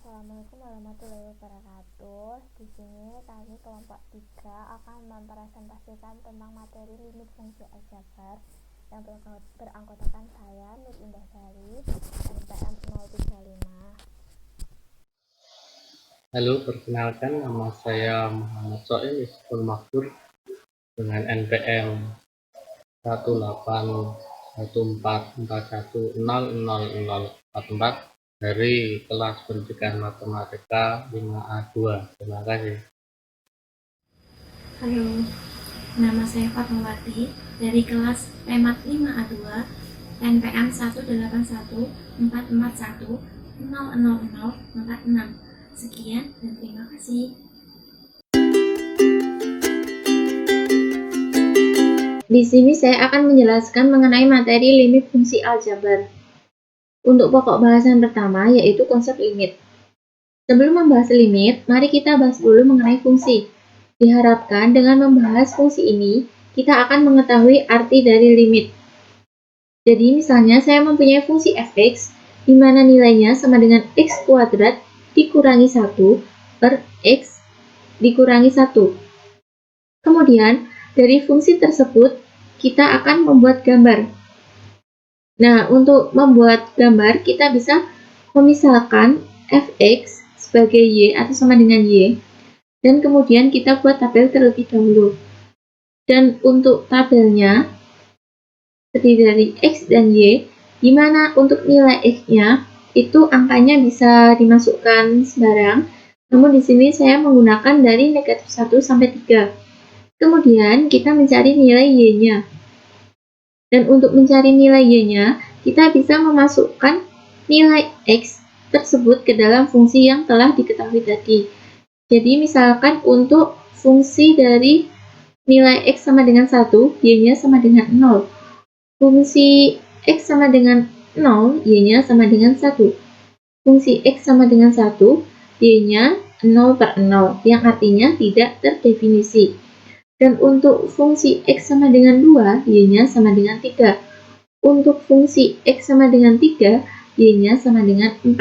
Assalamualaikum warahmatullahi wabarakatuh. Di sini kami kelompok 3 akan mempresentasikan tentang materi limit fungsi aljabar yang beranggotakan saya, Nur Indah Sari, NPM 035. Halo, perkenalkan nama saya Muhammad Soil Isful Makbur dengan NPM 18144100044 dari kelas pendidikan matematika 5A2. Terima kasih. Halo, nama saya Fatmawati dari kelas Pemat 5A2 NPM 18144100046. Sekian dan terima kasih. Di sini saya akan menjelaskan mengenai materi limit fungsi aljabar. Untuk pokok bahasan pertama yaitu konsep limit. Sebelum membahas limit, mari kita bahas dulu mengenai fungsi. Diharapkan dengan membahas fungsi ini, kita akan mengetahui arti dari limit. Jadi misalnya saya mempunyai fungsi fx, di mana nilainya sama dengan x kuadrat dikurangi 1 per x dikurangi 1. Kemudian, dari fungsi tersebut, kita akan membuat gambar. Nah, untuk membuat gambar, kita bisa memisahkan fx sebagai y atau sama dengan y, dan kemudian kita buat tabel terlebih dahulu. Dan untuk tabelnya, terdiri dari x dan y, di mana untuk nilai x-nya, itu angkanya bisa dimasukkan sembarang, namun di sini saya menggunakan dari negatif 1 sampai 3. Kemudian kita mencari nilai y-nya. Dan untuk mencari nilai y-nya, kita bisa memasukkan nilai x tersebut ke dalam fungsi yang telah diketahui tadi. Jadi misalkan untuk fungsi dari nilai x sama dengan 1, y-nya sama dengan 0. Fungsi x sama dengan 0, y-nya sama dengan 1. Fungsi x sama dengan 1, y-nya 0 per 0, yang artinya tidak terdefinisi. Dan untuk fungsi x sama dengan 2, y-nya sama dengan 3. Untuk fungsi x sama dengan 3, y-nya sama dengan 4.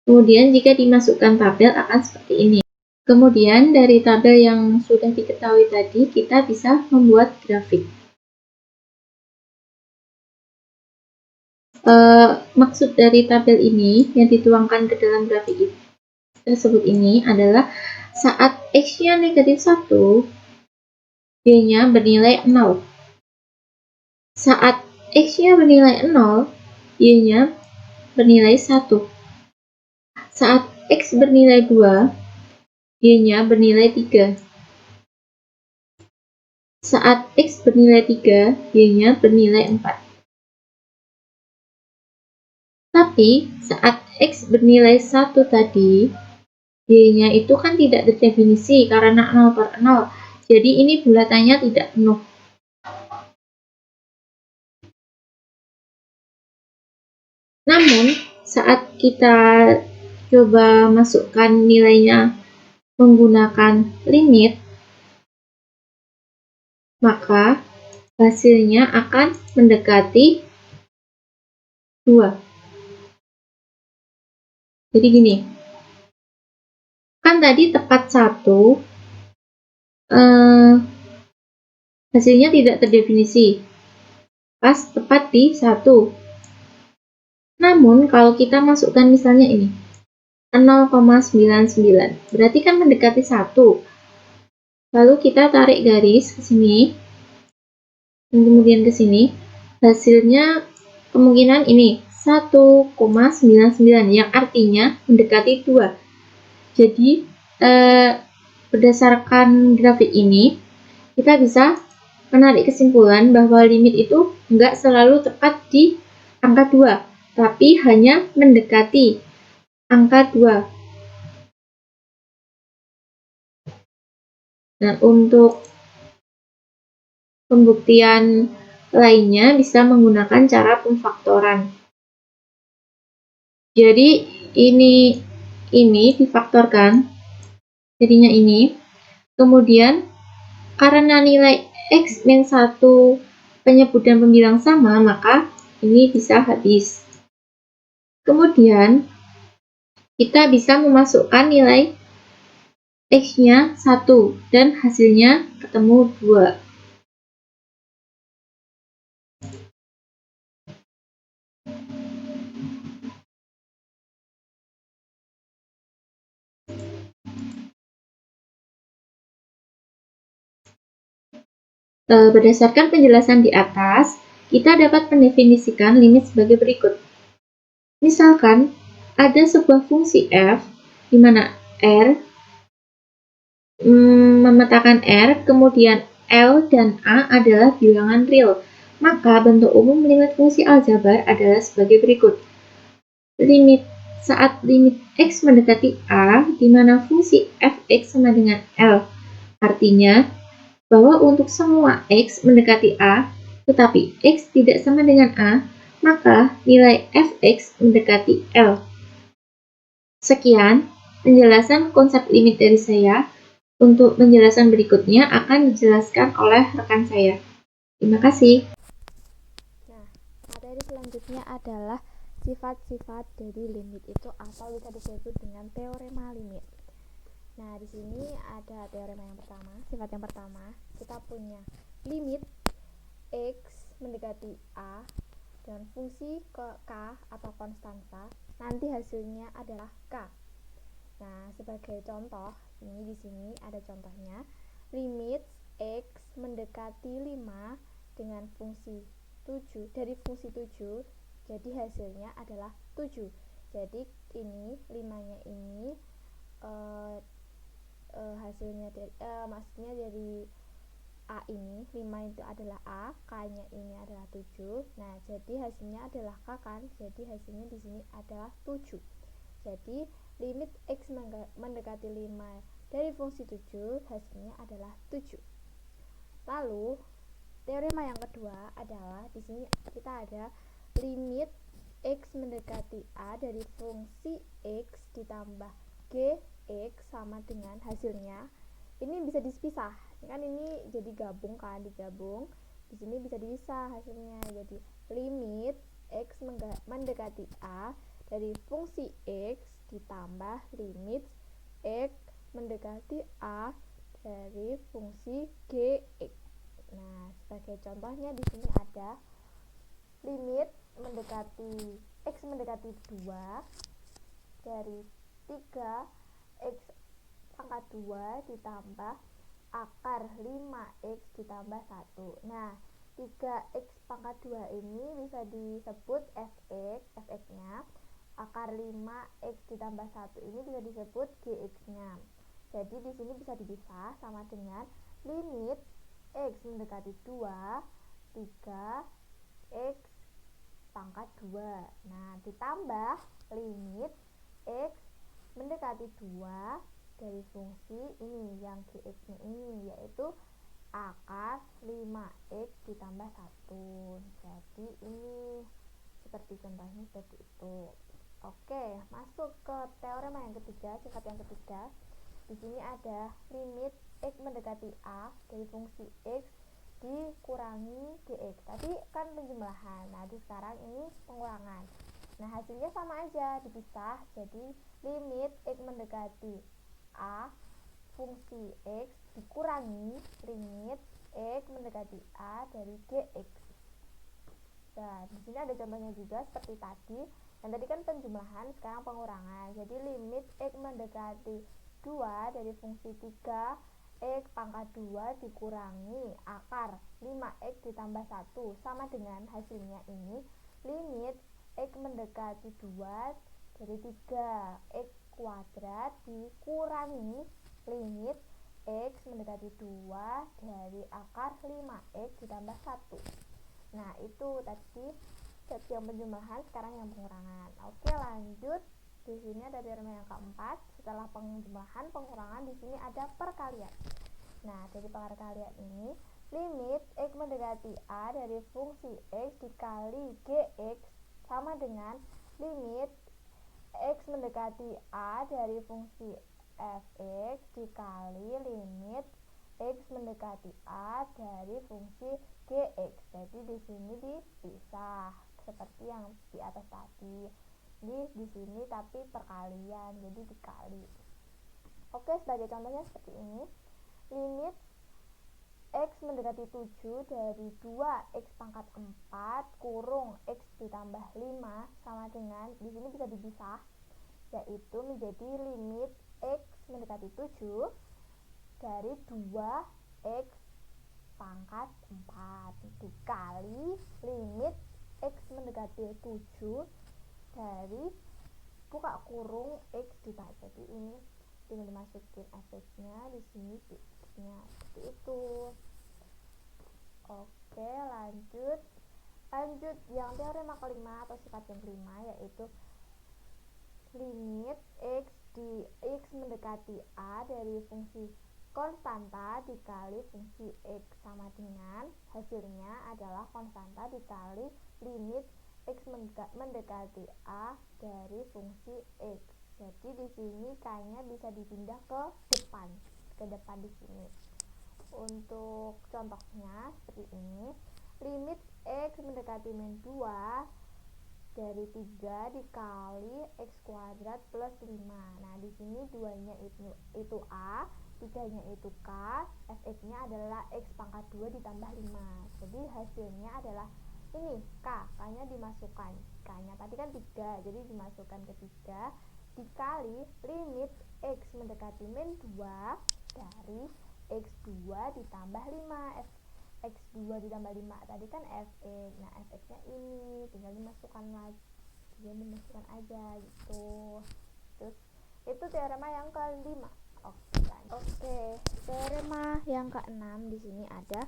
Kemudian jika dimasukkan tabel akan seperti ini. Kemudian dari tabel yang sudah diketahui tadi, kita bisa membuat grafik. Maksud dari tabel ini yang dituangkan ke dalam grafik tersebut ini adalah saat x-nya negatif 1, y-nya bernilai 0. Saat x-nya bernilai 0, y-nya bernilai 1. Saat x bernilai 2, y-nya bernilai 3. Saat x bernilai 3, y-nya bernilai 4. Tapi saat x bernilai 1 tadi, y-nya itu kan tidak terdefinisi karena 0 per 0. Jadi ini bulatannya tidak penuh. Namun, saat kita coba masukkan nilainya menggunakan limit, maka hasilnya akan mendekati 2. Jadi gini, kan tadi tepat 1, hasilnya tidak terdefinisi, pas tepat di 1. Namun kalau kita masukkan misalnya ini 0,99, berarti kan mendekati 1. Lalu kita tarik garis ke sini dan kemudian ke sini, hasilnya kemungkinan ini 1,99, yang artinya mendekati 2. Jadi berdasarkan grafik ini, kita bisa menarik kesimpulan bahwa limit itu enggak selalu tepat di angka 2, tapi hanya mendekati angka 2. Nah, untuk pembuktian lainnya bisa menggunakan cara pemfaktoran. Jadi ini difaktorkan, jadinya ini. Kemudian karena nilai x min 1 penyebut dan pembilang sama, maka ini bisa habis. Kemudian kita bisa memasukkan nilai X-nya 1 dan hasilnya ketemu 2. Berdasarkan penjelasan di atas, kita dapat mendefinisikan limit sebagai berikut. Misalkan, ada sebuah fungsi f di mana R memetakan R, kemudian L dan A adalah bilangan real. Maka bentuk umum limit fungsi aljabar adalah sebagai berikut. Saat limit X mendekati A, di mana fungsi fx sama dengan L. Artinya, bahwa untuk semua X mendekati A, tetapi X tidak sama dengan A, maka nilai fx mendekati L. Sekian penjelasan konsep limit dari saya. Untuk penjelasan berikutnya akan dijelaskan oleh rekan saya. Terima kasih. Nah, materi selanjutnya adalah sifat-sifat dari limit itu atau bisa disebut dengan teorema limit. Nah, di sini ada teorema yang pertama. Sifat yang pertama, kita punya limit X mendekati A dengan fungsi K atau konstanta, nanti hasilnya adalah K. Nah, sebagai contoh, ini di sini ada contohnya. Limit X mendekati 5 dengan fungsi 7 dari fungsi 7, jadi hasilnya adalah 7. Jadi ini 5-nya ini hasilnya maksudnya dari A ini 5 itu adalah A, K-nya ini adalah 7. Nah, jadi hasilnya adalah K kan? Jadi hasilnya di sini adalah 7. Jadi limit X mendekati 5 dari fungsi 7, hasilnya adalah 7. Lalu teorema yang kedua adalah di sini kita ada limit X mendekati A dari fungsi X ditambah Gx sama dengan hasilnya. Ini bisa dipisah. Kan ini jadi gabung kan, digabung. Di sini bisa dipisah hasilnya. Jadi limit X mendekati A dari fungsi X ditambah limit X mendekati A dari fungsi Gx. Nah, sebagai contohnya di sini ada limit X mendekati 2 dari 3x pangkat 2 ditambah akar 5x ditambah 1. Nah, 3x pangkat 2 ini bisa disebut fx-nya. Akar 5x ditambah 1 ini bisa disebut gx-nya. Jadi di sini bisa dipisah sama dengan limit x mendekati 2, 3x pangkat 2. Nah, ditambah limit X mendekati 2 dari fungsi ini yang Gx-nya ini, yaitu akar 5X ditambah 1. Jadi ini seperti contohnya seperti itu. Oke, masuk ke teorema yang ketiga, sifat yang ketiga. Di sini ada limit X mendekati A dari fungsi X dikurangi Gx. Tadi kan penjumlahan. Nah, di sekarang ini pengurangan. Nah, hasilnya sama aja, dipisah. Jadi limit X mendekati A fungsi X dikurangi limit X mendekati A dari Gx. Nah, di sini ada contohnya juga seperti tadi. Yang tadi kan penjumlahan, sekarang pengurangan. Jadi limit X mendekati 2 dari fungsi 3x pangkat 2 dikurangi akar 5x ditambah 1 sama dengan hasilnya ini limit X mendekati 2 dari 3x kuadrat dikurangi limit X mendekati 2 dari akar 5x ditambah 1. Nah, itu tadi yang penjumlahan, sekarang yang pengurangan. Oke, lanjut. Di sini ada teorema yang keempat. Setelah penjumlahan, pengurangan, di sini ada perkalian. Nah, dari perkalian ini, limit X mendekati A dari fungsi X dikali Gx sama dengan limit X mendekati A dari fungsi fx dikali limit X mendekati A dari fungsi Gx. Jadi di sini dipisah seperti yang di atas tadi. di sini tapi perkalian, jadi dikali. Oke, sebagai contohnya seperti ini. Limit X mendekati 7 dari 2X pangkat 4 kurung X ditambah 5 sama dengan, di sini bisa dipisah, yaitu menjadi limit X mendekati 7 dari 2X pangkat 4 dikali limit X mendekati 7 dari buka kurung X ditambah. Jadi ini tinggal dimasukin fx-nya di sini, x-nya seperti itu. Oke, lanjut yang teorema kelima atau sifat yang kelima, yaitu limit X mendekati A dari fungsi konstanta dikali fungsi X sama dengan, hasilnya adalah konstanta dikali limit X mendekati A dari fungsi X. Jadi di sini K-nya bisa dipindah ke depan di sini. Untuk contohnya seperti ini. Limit X mendekati min 2 dari 3 dikali X kuadrat plus 5. Nah, di sini 2-nya itu A, 3-nya itu K, fx-nya adalah X pangkat 2 ditambah 5. Jadi hasilnya adalah ini K-nya dimasukkan. K-nya tadi kan 3, jadi dimasukkan ke 3 dikali limit X mendekati min 2 dari X2 ditambah 5. X2 ditambah 5 tadi kan fx. Nah, fx-nya ini tinggal dimasukkan aja gitu. Terus itu teorema yang kelima. Oke, teorema yang keenam, di sini ada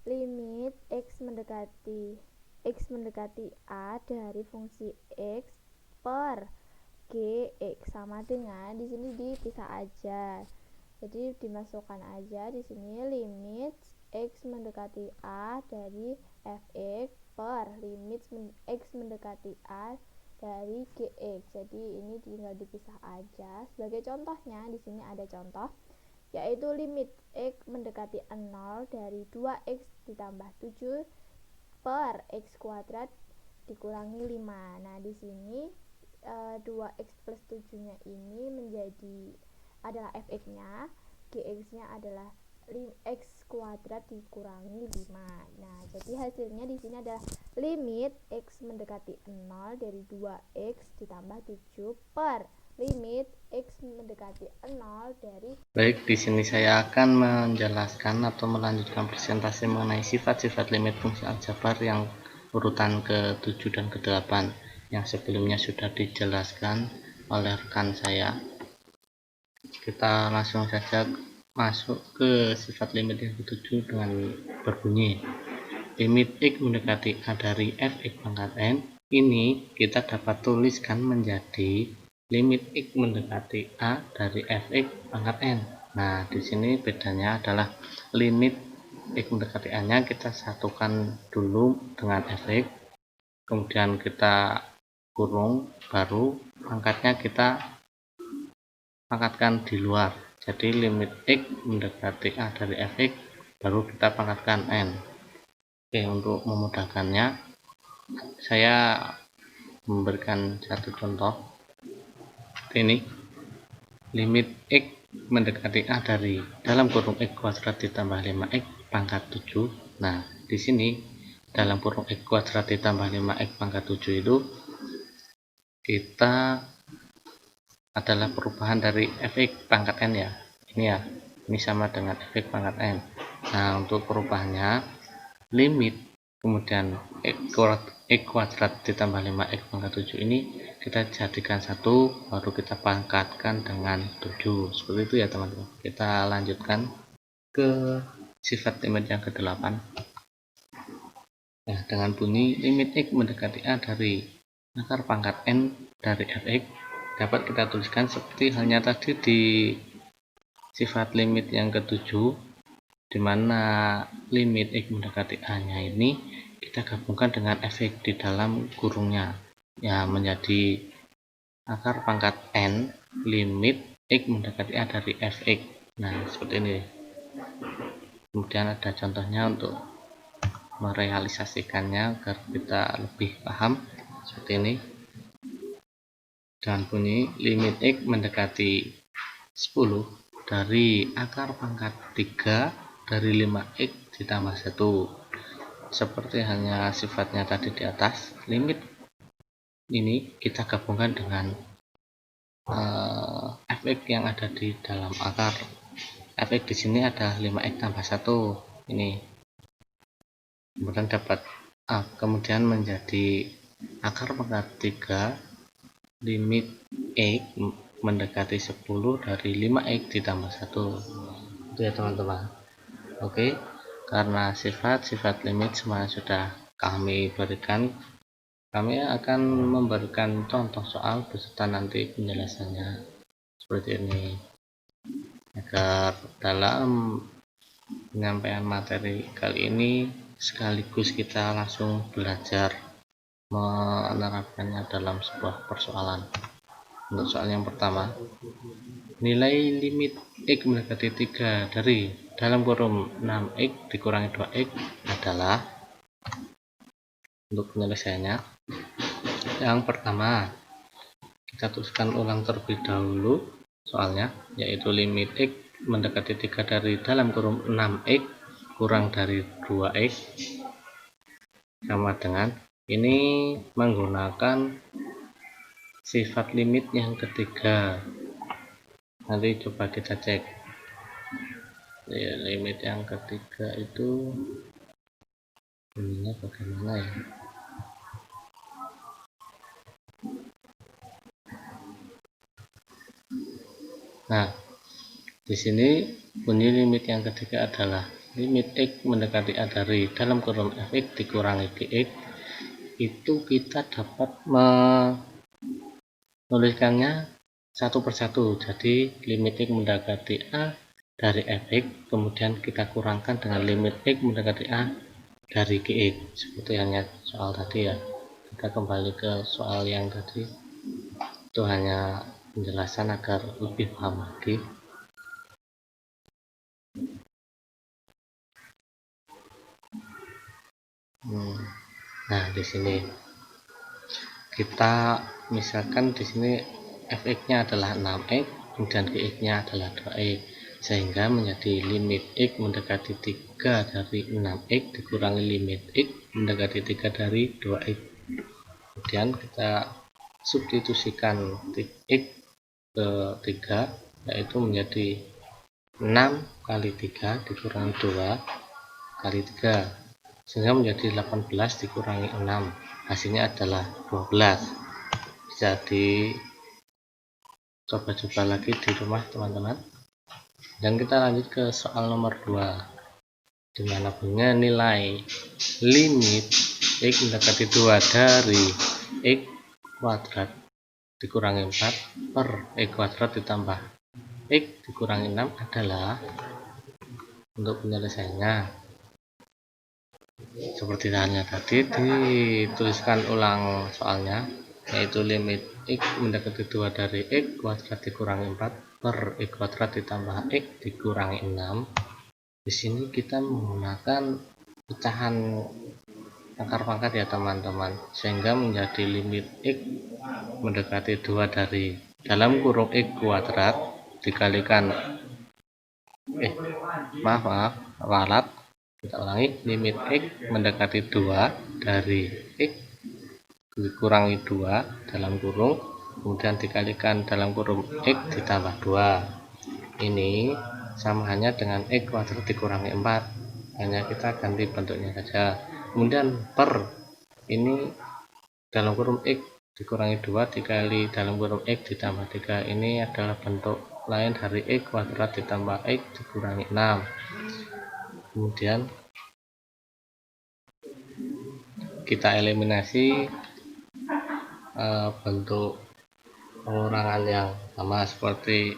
limit X mendekati A dari fungsi X per Gx sama dengan, di sini dipisah aja. Jadi dimasukkan aja di sini limit X mendekati A dari fx per limit X mendekati A dari Gx. Jadi ini tinggal dipisah aja. Sebagai contohnya di sini ada contoh, yaitu limit X mendekati 0 dari 2X ditambah 7 per X kuadrat dikurangi 5. Nah, di sini 2X plus 7-nya ini adalah fx-nya, gx-nya adalah X kuadrat dikurangi 5. Nah, jadi hasilnya di sini adalah limit X mendekati 0 dari 2X ditambah 7 per limit X mendekati 0 dari. Baik, di sini saya akan menjelaskan atau melanjutkan presentasi mengenai sifat-sifat limit fungsi aljabar yang urutan ke-7 dan ke-8 yang sebelumnya sudah dijelaskan oleh rekan saya. Kita langsung saja masuk ke sifat limit yang ke-7 dengan berbunyi limit X mendekati A dari fx pangkat n. Ini kita dapat tuliskan menjadi limit X mendekati A dari fx pangkat n. Nah, di sini bedanya adalah limit X mendekati A nya kita satukan dulu dengan fx, kemudian kita kurung, baru pangkatnya kita pangkatkan di luar. Jadi limit X mendekati A dari fx baru kita pangkatkan n. Oke, untuk memudahkannya saya memberikan satu contoh. Ini limit X mendekati A dari dalam kurung X kuadrat ditambah 5X pangkat 7. Nah, di sini dalam kurung X kuadrat ditambah 5X pangkat 7 itu kita adalah perubahan dari fx pangkat n ya. Ini ya, ini sama dengan fx pangkat n. Nah, untuk perubahannya limit kemudian X kuadrat ditambah 5X pangkat 7 ini kita jadikan satu, baru kita pangkatkan dengan 7. Seperti itu ya teman-teman. Kita lanjutkan ke sifat limit yang ke-8. Nah, dengan bunyi limit X mendekati A dari akar pangkat n dari fx dapat kita tuliskan seperti halnya tadi di sifat limit yang ke-7, di mana limit X mendekati A nya ini kita gabungkan dengan fx di dalam kurungnya ya, menjadi akar pangkat n limit X mendekati A dari fx. Nah, seperti ini. Kemudian ada contohnya untuk merealisasikannya agar kita lebih paham seperti ini. dan bunyi limit X mendekati 10 dari akar pangkat 3 dari 5X ditambah 1. Seperti halnya sifatnya tadi di atas, limit ini kita gabungkan dengan fx yang ada di dalam akar. Fx di sini ada 5x tambah 1 ini, kemudian dapat kemudian menjadi akar pangkat 3 limit x mendekati 10 dari 5x ditambah 1. Itu ya teman-teman. Oke, karena sifat limit semua sudah kami berikan, kami akan memberikan contoh soal beserta nanti penjelasannya seperti ini, agar dalam penyampaian materi kali ini sekaligus kita langsung belajar menerapkannya dalam sebuah persoalan. Untuk soal yang pertama, nilai limit X mendekati 3 dari dalam kurung 6X dikurangi 2X adalah. Untuk penyelesaiannya, yang pertama kita tuliskan ulang terlebih dahulu soalnya, yaitu limit X mendekati 3 dari dalam kurung 6X kurang dari 2X sama dengan ini menggunakan sifat limit yang ketiga. Nanti coba kita cek ya, limit yang ketiga itu ininya bagaimana ya. Nah, di sini bunyi limit yang ketiga adalah limit X mendekati A dari dalam kurung fx dikurangi gx. Itu kita dapat menuliskannya satu persatu. Jadi limit X mendekati A dari fx, kemudian kita kurangkan dengan limit X mendekati A dari gx, seperti hanya soal tadi ya. Kita kembali ke soal yang tadi, itu hanya penjelasan agar lebih paham lagi. Nah, di sini kita misalkan di sini fx-nya adalah 6x, kemudian gx-nya adalah 2x, sehingga menjadi limit x mendekati 3 dari 6x dikurangi limit x mendekati 3 dari 2x. Kemudian kita substitusikan x ke 3, yaitu menjadi 6 kali 3 dikurangi 2 kali 3, sehingga menjadi 18 dikurangi 6, hasilnya adalah 12. Bisa dicoba-coba lagi di rumah teman-teman. Dan kita lanjut ke soal nomor 2, dimana punya nilai limit x mendekati 2 dari x kuadrat dikurangi 4 per x kuadrat ditambah x dikurangi 6 adalah. Untuk penyelesaiannya seperti halnya tadi, dituliskan ulang soalnya, yaitu limit x mendekati 2 dari x kuadrat dikurangi 4 per x kuadrat ditambah x dikurangi 6. Di sini kita menggunakan pecahan akar pangkat ya teman-teman, sehingga menjadi limit x mendekati 2 dari dalam kurung x kuadrat dikalikan walat. Kita ulangi, limit x mendekati 2 dari x dikurangi 2 dalam kurung, kemudian dikalikan dalam kurung x ditambah 2. Ini sama hanya dengan x kuadrat dikurangi 4, hanya kita ganti bentuknya saja. Kemudian per ini dalam kurung x dikurangi 2 dikali dalam kurung x ditambah 3, ini adalah bentuk lain dari x kuadrat ditambah x dikurangi 6. Kemudian kita eliminasi bentuk pengurangan yang sama seperti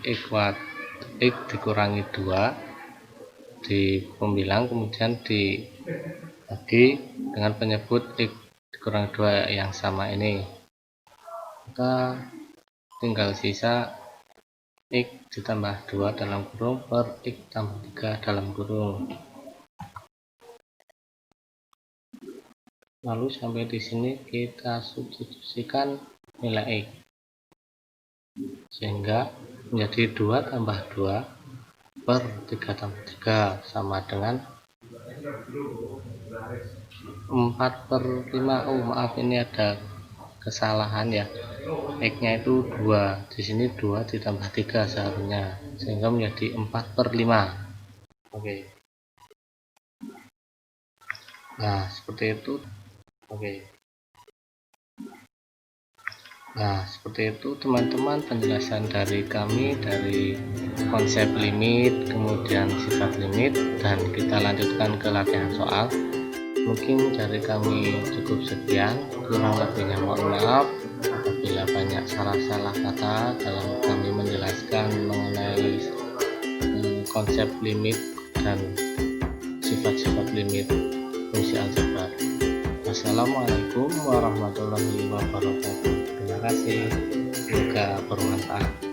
x dikurangi 2 di pembilang, kemudian dibagi dengan penyebut x dikurangi 2 yang sama ini, maka tinggal sisa x ditambah 2 dalam kurung per x tambah 3 dalam kurung. Lalu sampai di sini kita substitusikan nilai x. sehingga menjadi 2 tambah 2 per 3 tambah 3 sama dengan 4 per 5. Oh maaf, ini ada kesalahan ya, X nya itu 2, di sini 2 ditambah 3 seharusnya, sehingga menjadi 4 per 5. Oke. Nah seperti itu. Oke. Nah seperti itu teman-teman penjelasan dari kami dari konsep limit, kemudian sifat limit, dan kita lanjutkan ke latihan soal. Mungkin dari kami cukup sekian, kurang lebihnya mohon maaf apabila banyak salah-salah kata dalam kami menjelaskan mengenai konsep limit dan sifat-sifat limit fungsi aljabar. Wassalamualaikum warahmatullahi wabarakatuh. Terima kasih, semoga bermanfaat.